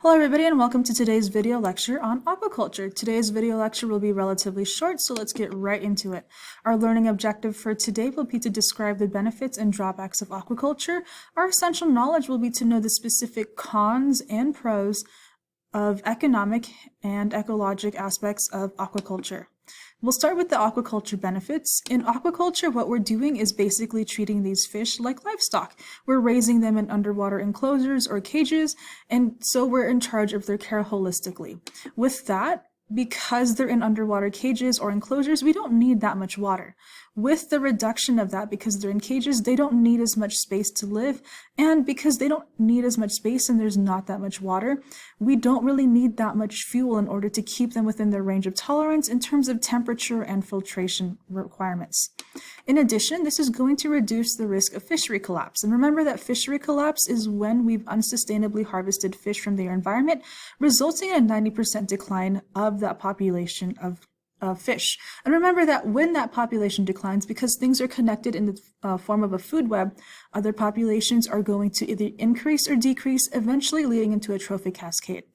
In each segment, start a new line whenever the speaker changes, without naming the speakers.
Hello everybody and welcome to today's video lecture on aquaculture. Today's video lecture will be relatively short, so let's get right into it. Our learning objective for today will be to describe the benefits and drawbacks of aquaculture. Our essential knowledge will be to know the specific cons and pros of economic and ecologic aspects of aquaculture. We'll start with the aquaculture benefits. In aquaculture, what we're doing is basically treating these fish like livestock. We're raising them in underwater enclosures or cages, and so we're in charge of their care holistically. With that, because they're in underwater cages or enclosures, we don't need that much water. With the reduction of that, because they're in cages, they don't need as much space to live, and because they don't need as much space and there's not that much water, we don't really need that much fuel in order to keep them within their range of tolerance in terms of temperature and filtration requirements. In addition, this is going to reduce the risk of fishery collapse. And remember that fishery collapse is when we've unsustainably harvested fish from their environment, resulting in a 90% decline of that population of fish. And remember that when that population declines, because things are connected in the form of a food web, other populations are going to either increase or decrease, eventually leading into a trophic cascade.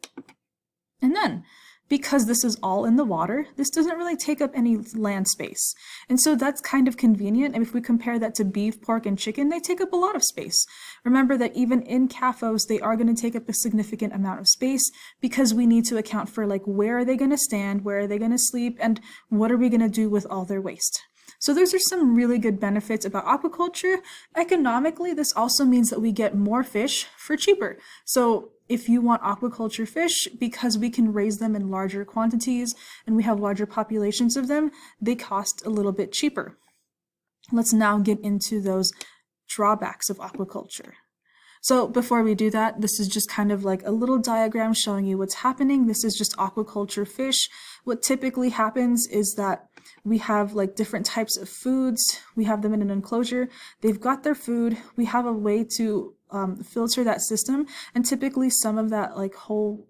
And then, because this is all in the water, this doesn't really take up any land space. And so that's kind of convenient. And if we compare that to beef, pork, and chicken, they take up a lot of space. Remember that even in CAFOs, they are going to take up a significant amount of space because we need to account for like where are they going to stand, where are they going to sleep, and what are we going to do with all their waste. So those are some really good benefits about aquaculture. Economically, this also means that we get more fish for cheaper. So if you want aquaculture fish, because we can raise them in larger quantities and we have larger populations of them, they cost a little bit cheaper. Let's now get into those drawbacks of aquaculture. So before we do that, this is just kind of like a little diagram showing you what's happening. This is just aquaculture fish. What typically happens is that we have like different types of foods. We have them in an enclosure. They've got their food. We have a way to filter that system. And typically some of that like whole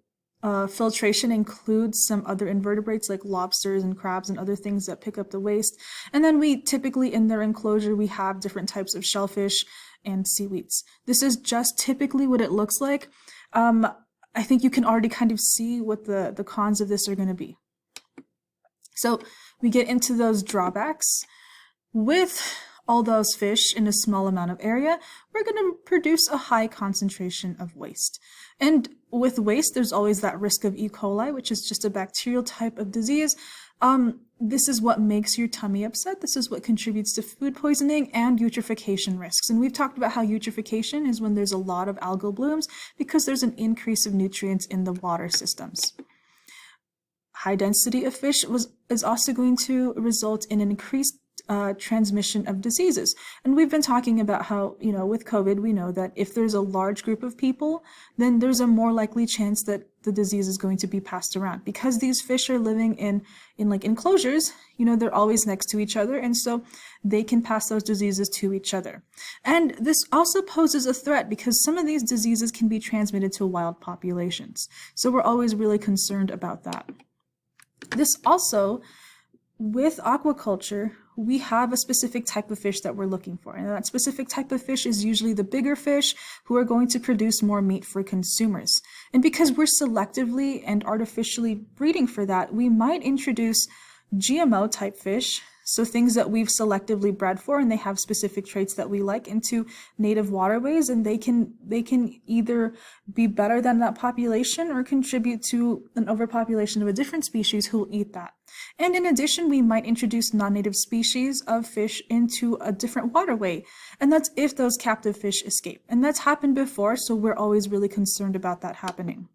filtration includes some other invertebrates like lobsters and crabs and other things that pick up the waste. And then we typically in their enclosure, we have different types of shellfish and seaweeds. This is just typically what it looks like. I think you can already kind of see what the cons of this are going to be. So we get into those drawbacks. With all those fish in a small amount of area, we're going to produce a high concentration of waste. And with waste, there's always that risk of E. coli, which is just a bacterial type of disease. This is what makes your tummy upset. This is what contributes to food poisoning and eutrophication risks. And we've talked about how eutrophication is when there's a lot of algal blooms because there's an increase of nutrients in the water systems. High density of fish is also going to result in an increased transmission of diseases. And we've been talking about how, with COVID, we know that if there's a large group of people, then there's a more likely chance that the disease is going to be passed around. Because these fish are living in like enclosures, they're always next to each other, and so they can pass those diseases to each other. And this also poses a threat because some of these diseases can be transmitted to wild populations. So we're always really concerned about that. This also, with aquaculture, we have a specific type of fish that we're looking for. And that specific type of fish is usually the bigger fish who are going to produce more meat for consumers. And because we're selectively and artificially breeding for that, we might introduce GMO type fish, so things that we've selectively bred for and they have specific traits that we like, into native waterways, and they can either be better than that population or contribute to an overpopulation of a different species who will eat that. And in addition, we might introduce non-native species of fish into a different waterway, and that's if those captive fish escape. And that's happened before, so we're always really concerned about that happening.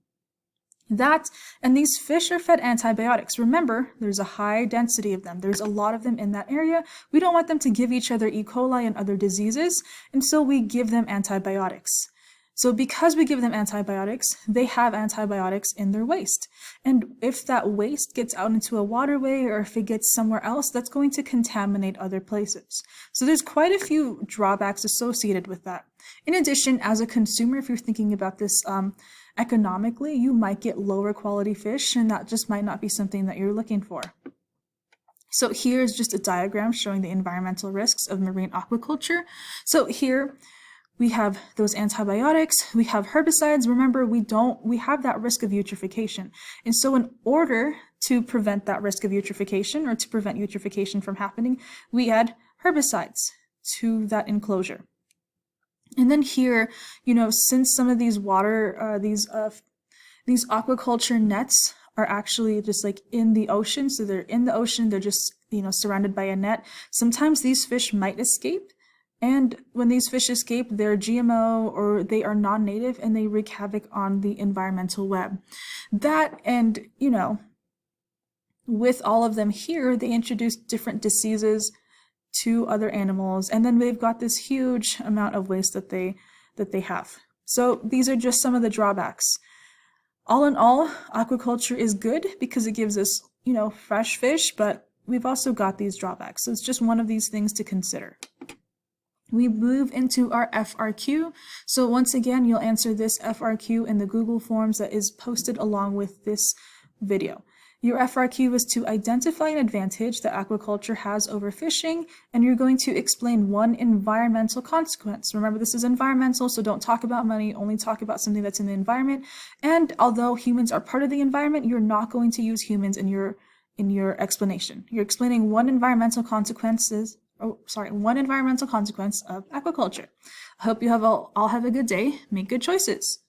And these fish are fed antibiotics. Remember, there's a high density of them. There's a lot of them in that area. We don't want them to give each other E. coli and other diseases, and so we give them antibiotics. So because we give them antibiotics, they have antibiotics in their waste. And if that waste gets out into a waterway or if it gets somewhere else, that's going to contaminate other places. So there's quite a few drawbacks associated with that. In addition, as a consumer, if you're thinking about this economically, you might get lower quality fish, and that just might not be something that you're looking for. So here's just a diagram showing the environmental risks of marine aquaculture. So here we have those antibiotics, we have herbicides. Remember, we have that risk of eutrophication. And so in order to prevent that risk of eutrophication, or to prevent eutrophication from happening, we add herbicides to that enclosure. And then here, since some of these these aquaculture nets are actually just like in the ocean, so they're in the ocean, they're just, surrounded by a net, sometimes these fish might escape. And when these fish escape, they're GMO or they are non-native, and they wreak havoc on the environmental web. That, and, with all of them here, they introduce different diseases to other animals, and then they've got this huge amount of waste that they have. So these are just some of the drawbacks. All in all, aquaculture is good because it gives us, fresh fish, but we've also got these drawbacks. So it's just one of these things to consider. We move into our FRQ. So once again, you'll answer this FRQ in the Google Forms that is posted along with this video. Your FRQ is to identify an advantage that aquaculture has over fishing, and you're going to explain one environmental consequence. Remember, this is environmental, so don't talk about money, only talk about something that's in the environment. And although humans are part of the environment, you're not going to use humans in your explanation. You're explaining one environmental consequence of aquaculture. I hope you all have a good day. Make good choices.